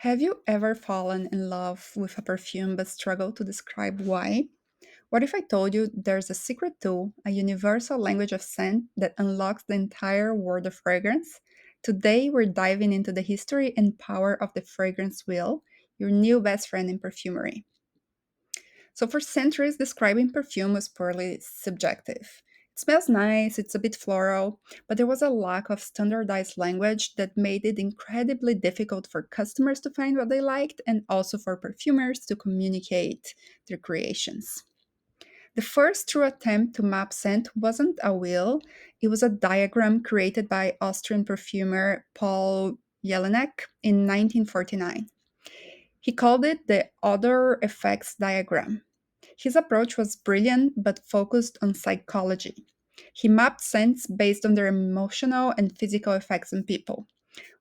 Have you ever fallen in love with a perfume but struggled to describe why? What if I told you there's a secret tool, a universal language of scent that unlocks the entire world of fragrance? Today, we're diving into the history and power of the fragrance wheel, your new best friend in perfumery. So, for centuries, describing perfume was purely subjective. It smells nice, it's a bit floral, but there was a lack of standardized language that made it incredibly difficult for customers to find what they liked and also for perfumers to communicate their creations. The first true attempt to map scent wasn't a wheel, it was a diagram created by Austrian perfumer Paul Jelinek in 1949. He called it the odor effects diagram. His approach was brilliant but focused on psychology. He mapped scents based on their emotional and physical effects on people.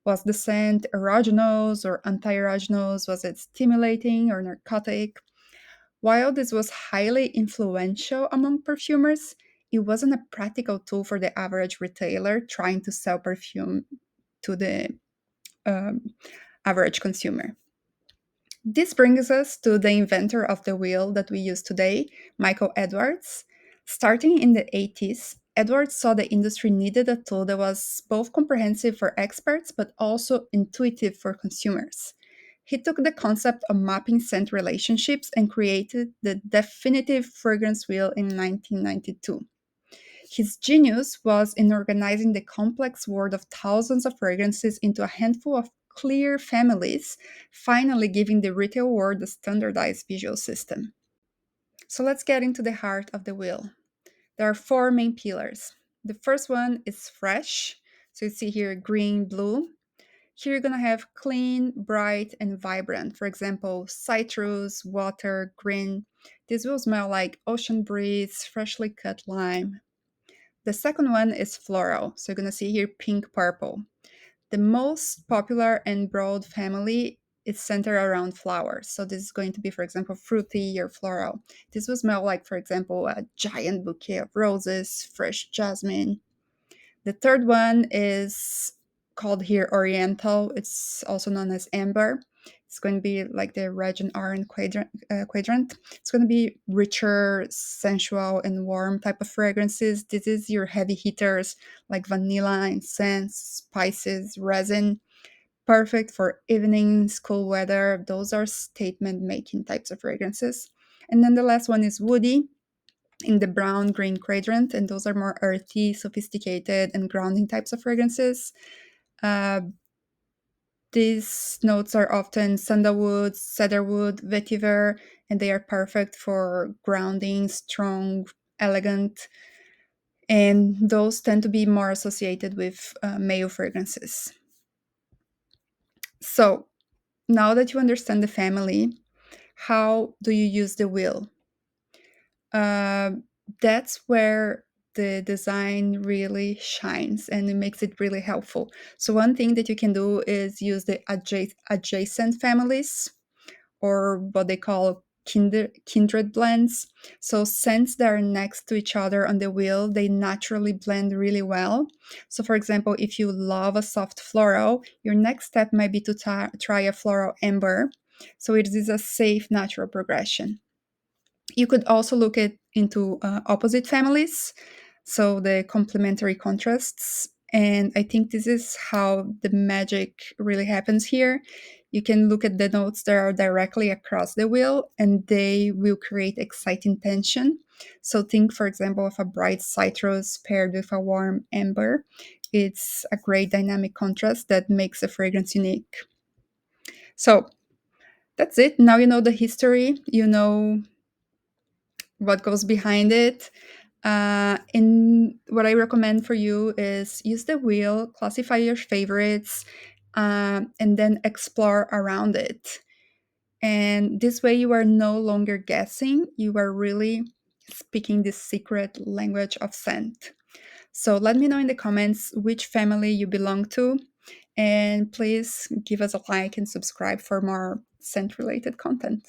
Was the scent erogenous or anti erogenous? Was it stimulating or narcotic? While this was highly influential among perfumers, it wasn't a practical tool for the average retailer trying to sell perfume to the um, average consumer. This brings us to the inventor of the wheel that we use today, Michael Edwards. Starting in the 80s, Edwards saw the industry needed a tool that was both comprehensive for experts but also intuitive for consumers. He took the concept of mapping scent relationships and created the definitive fragrance wheel in 1992. His genius was in organizing the complex world of thousands of fragrances into a handful of clear families, finally giving the retail world a standardized visual system. So let's get into the heart of the wheel. There are four main pillars. The first one is fresh. So you see here green, blue. Here you're gonna have clean, bright, and vibrant. For example, citrus, water, green. This will smell like ocean breeze, freshly cut lime. The second one is floral. So you're going to see here pink purple. The most popular and broad family is centered around flowers. So this is going to be, for example, fruity or floral. This will smell like, for example, a giant bouquet of roses, fresh jasmine. The third one is called here Oriental. It's also known as amber. It's going to be like the red and orange quadrant. It's going to be richer, sensual, and warm type of fragrances. This is your heavy hitters like vanilla, incense, spices, resin. Perfect for evenings, cool weather. Those are statement making types of fragrances. And then the last one is woody in the brown green quadrant, and those are more earthy, sophisticated, and grounding types of fragrances. Uh, these notes are often sandalwood, cedarwood, vetiver, and they are perfect for grounding, strong, elegant, and those tend to be more associated with male fragrances. So now that you understand the family, how do you use the wheel? Um, that's where the design really shines and it makes it really helpful. So, one thing that you can do is use the adjacent families or what they call kindred blends. So, scents that are next to each other on the wheel, they naturally blend really well. So, for example, if you love a soft floral, your next step might be to try a floral amber. So, it is a safe, natural progression. You could also look at into opposite families, so the complementary contrasts. And I think this is how the magic really happens here. You can look at the notes that are directly across the wheel, and they will create exciting tension. So think, for example, of a bright citrus paired with a warm amber. It's a great dynamic contrast that makes a fragrance unique. So that's it. Now you know the history. You know what goes behind it. And what I recommend for you is use the wheel, classify your favorites, and then explore around it. And this way, you are no longer guessing, you are really speaking the secret language of scent. So let me know in the comments which family you belong to. And please give us a like and subscribe for more scent related content.